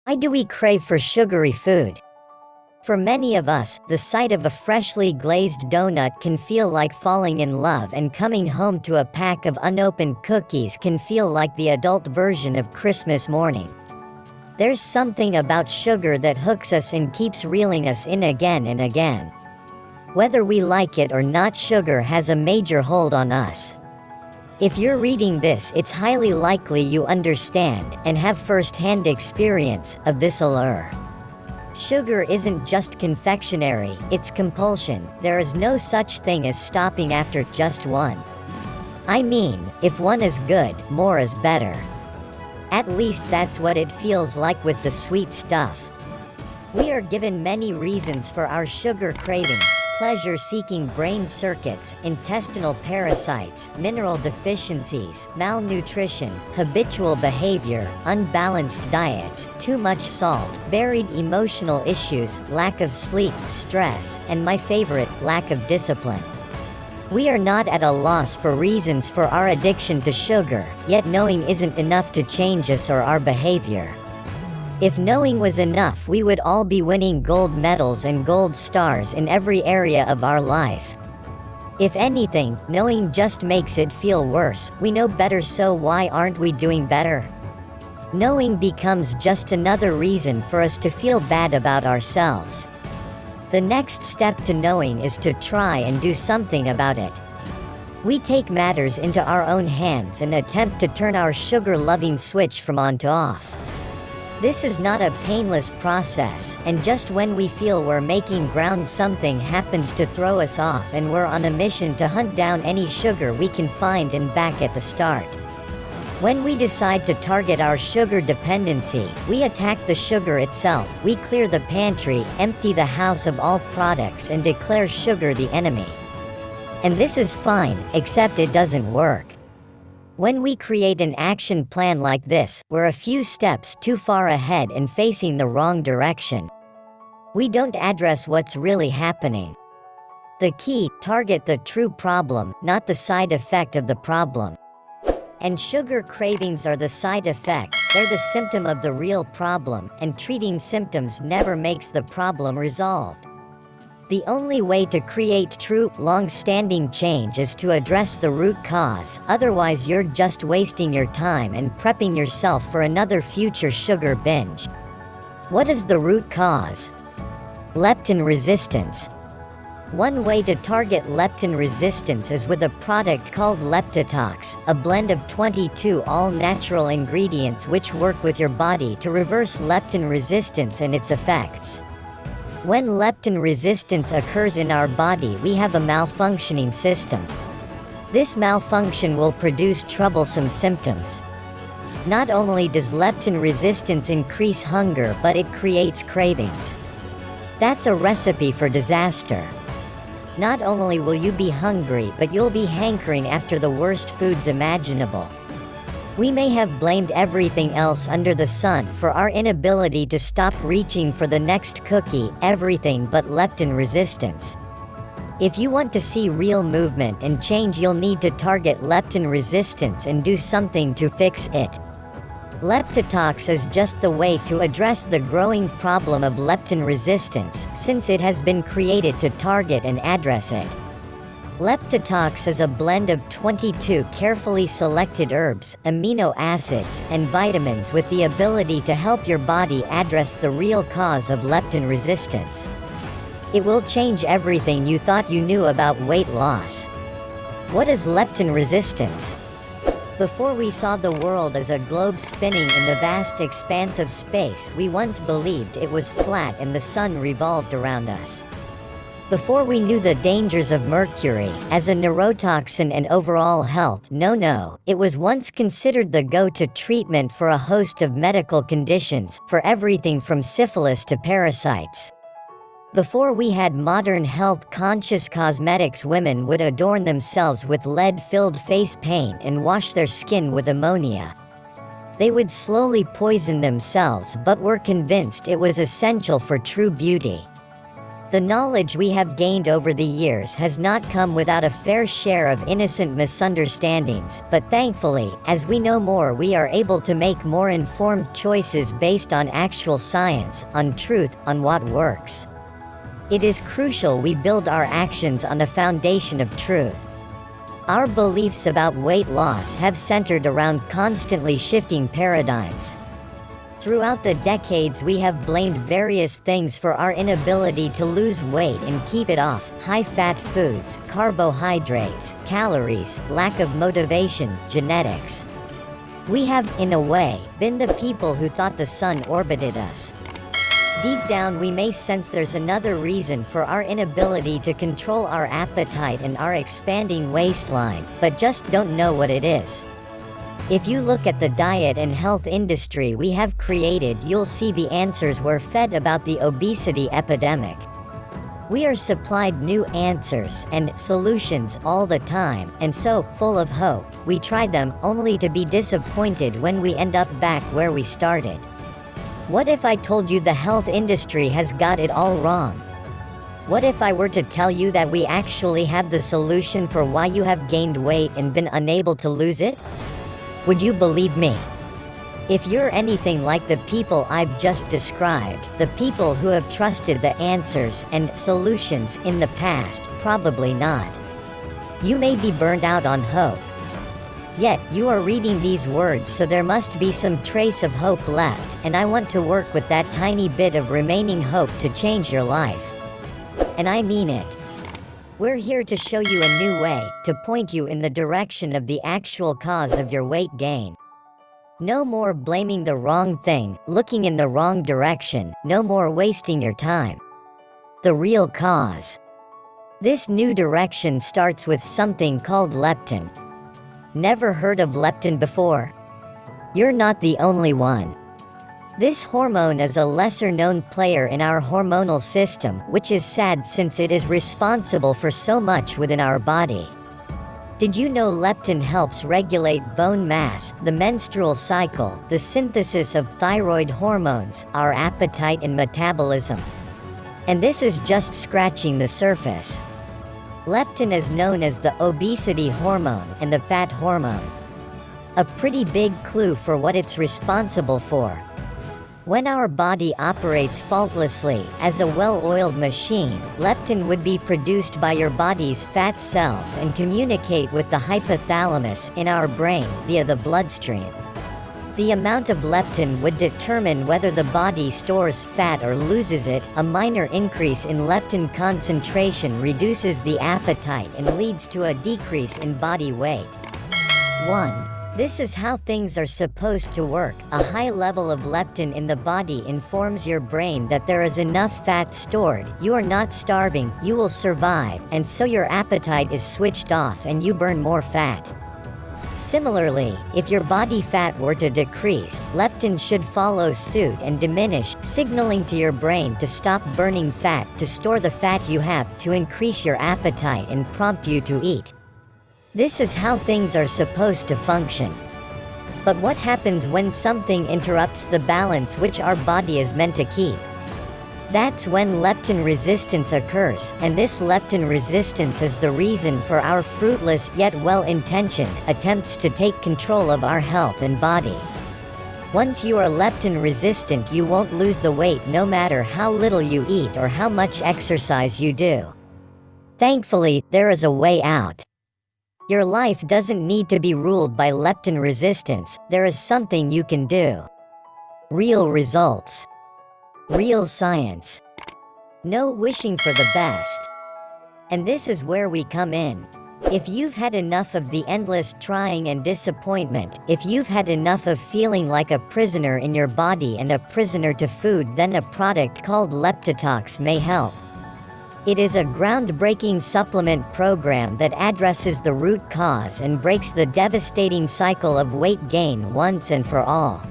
Why do we crave for sugary food? For many of us, the sight of a freshly glazed donut can feel like falling in love, and coming home to a pack of unopened cookies can feel like the adult version of Christmas morning. There's something about sugar that hooks us and keeps reeling us in again and again. Whether we like it or not, sugar has a major hold on us. If you're reading this, it's highly likely you understand, and have first-hand experience, of this allure. Sugar isn't just confectionery, it's compulsion. There is no such thing as stopping after just one. I mean, if one is good, more is better. At least that's what it feels like with the sweet stuff. We are given many reasons for our sugar cravings: pleasure-seeking brain circuits, intestinal parasites, mineral deficiencies, malnutrition, habitual behavior, unbalanced diets, too much salt, buried emotional issues, lack of sleep, stress, and my favorite, lack of discipline. We are not at a loss for reasons for our addiction to sugar, yet knowing isn't enough to change us or our behavior. If knowing was enough, we would all be winning gold medals and gold stars in every area of our life. If anything, knowing just makes it feel worse. We know better, so why aren't we doing better? Knowing becomes just another reason for us to feel bad about ourselves. The next step to knowing is to try and do something about it. We take matters into our own hands and attempt to turn our sugar-loving switch from on to off. This is not a painless process, and just when we feel we're making ground, something happens to throw us off, and we're on a mission to hunt down any sugar we can find and back at the start. When we decide to target our sugar dependency, we attack the sugar itself. We clear the pantry, empty the house of all products, and declare sugar the enemy. And this is fine, except it doesn't work. When we create an action plan like this, we're a few steps too far ahead and facing the wrong direction. We don't address what's really happening. The key: target the true problem, not the side effect of the problem. And sugar cravings are the side effect. They're the symptom of the real problem, and treating symptoms never makes the problem resolved. The only way to create true, long-standing change is to address the root cause, otherwise you're just wasting your time and prepping yourself for another future sugar binge. What is the root cause? Leptin resistance. One way to target leptin resistance is with a product called Leptitox, a blend of 22 all-natural ingredients which work with your body to reverse leptin resistance and its effects. When leptin resistance occurs in our body, we have a malfunctioning system. This malfunction will produce troublesome symptoms. Not only does leptin resistance increase hunger, but it creates cravings. That's a recipe for disaster. Not only will you be hungry, but you'll be hankering after the worst foods imaginable. We may have blamed everything else under the sun for our inability to stop reaching for the next cookie, everything but leptin resistance. If you want to see real movement and change, you'll need to target leptin resistance and do something to fix it. Leptitox is just the way to address the growing problem of leptin resistance, since it has been created to target and address it. Leptitox is a blend of 22 carefully selected herbs, amino acids, and vitamins with the ability to help your body address the real cause of leptin resistance. It will change everything you thought you knew about weight loss. What is leptin resistance? Before we saw the world as a globe spinning in the vast expanse of space, we once believed it was flat and the sun revolved around us. Before we knew the dangers of mercury as a neurotoxin and overall health, it was once considered the go-to treatment for a host of medical conditions, for everything from syphilis to parasites. Before we had modern health-conscious cosmetics, women would adorn themselves with lead-filled face paint and wash their skin with ammonia. They would slowly poison themselves, but were convinced it was essential for true beauty. The knowledge we have gained over the years has not come without a fair share of innocent misunderstandings, but thankfully, as we know more, we are able to make more informed choices based on actual science, on truth, on what works. It is crucial we build our actions on a foundation of truth. Our beliefs about weight loss have centered around constantly shifting paradigms. Throughout the decades, we have blamed various things for our inability to lose weight and keep it off: high-fat foods, carbohydrates, calories, lack of motivation, genetics. We have, in a way, been the people who thought the sun orbited us. Deep down, we may sense there's another reason for our inability to control our appetite and our expanding waistline, but just don't know what it is. If you look at the diet and health industry we have created, you'll see the answers we're fed about the obesity epidemic. We are supplied new answers and solutions all the time, and so, full of hope, we try them, only to be disappointed when we end up back where we started. What if I told you the health industry has got it all wrong? What if I were to tell you that we actually have the solution for why you have gained weight and been unable to lose it? Would you believe me? If you're anything like the people I've just described, the people who have trusted the answers and solutions in the past, probably not. You may be burned out on hope. Yet, you are reading these words, so there must be some trace of hope left, and I want to work with that tiny bit of remaining hope to change your life. And I mean it. We're here to show you a new way, to point you in the direction of the actual cause of your weight gain. No more blaming the wrong thing, looking in the wrong direction, no more wasting your time. The real cause. This new direction starts with something called leptin. Never heard of leptin before? You're not the only one. This hormone is a lesser-known player in our hormonal system, which is sad since it is responsible for so much within our body. Did you know leptin helps regulate bone mass, the menstrual cycle, the synthesis of thyroid hormones, our appetite and metabolism? And this is just scratching the surface. Leptin is known as the obesity hormone and the fat hormone. A pretty big clue for what it's responsible for. When our body operates faultlessly, as a well-oiled machine, leptin would be produced by your body's fat cells and communicate with the hypothalamus in our brain via the bloodstream. The amount of leptin would determine whether the body stores fat or loses it. A minor increase in leptin concentration reduces the appetite and leads to a decrease in body weight. 1. This is how things are supposed to work. A high level of leptin in the body informs your brain that there is enough fat stored, you are not starving, you will survive, and so your appetite is switched off and you burn more fat. Similarly, if your body fat were to decrease, leptin should follow suit and diminish, signaling to your brain to stop burning fat, to store the fat you have, to increase your appetite and prompt you to eat. This is how things are supposed to function. But what happens when something interrupts the balance which our body is meant to keep? That's when leptin resistance occurs, and this leptin resistance is the reason for our fruitless yet well-intentioned attempts to take control of our health and body. Once you are leptin resistant, you won't lose the weight no matter how little you eat or how much exercise you do. Thankfully, there is a way out. Your life doesn't need to be ruled by leptin resistance. There is something you can do. Real results. Real science. No wishing for the best. And this is where we come in. If you've had enough of the endless trying and disappointment, if you've had enough of feeling like a prisoner in your body and a prisoner to food, then a product called Leptitox may help. It is a groundbreaking supplement program that addresses the root cause and breaks the devastating cycle of weight gain once and for all.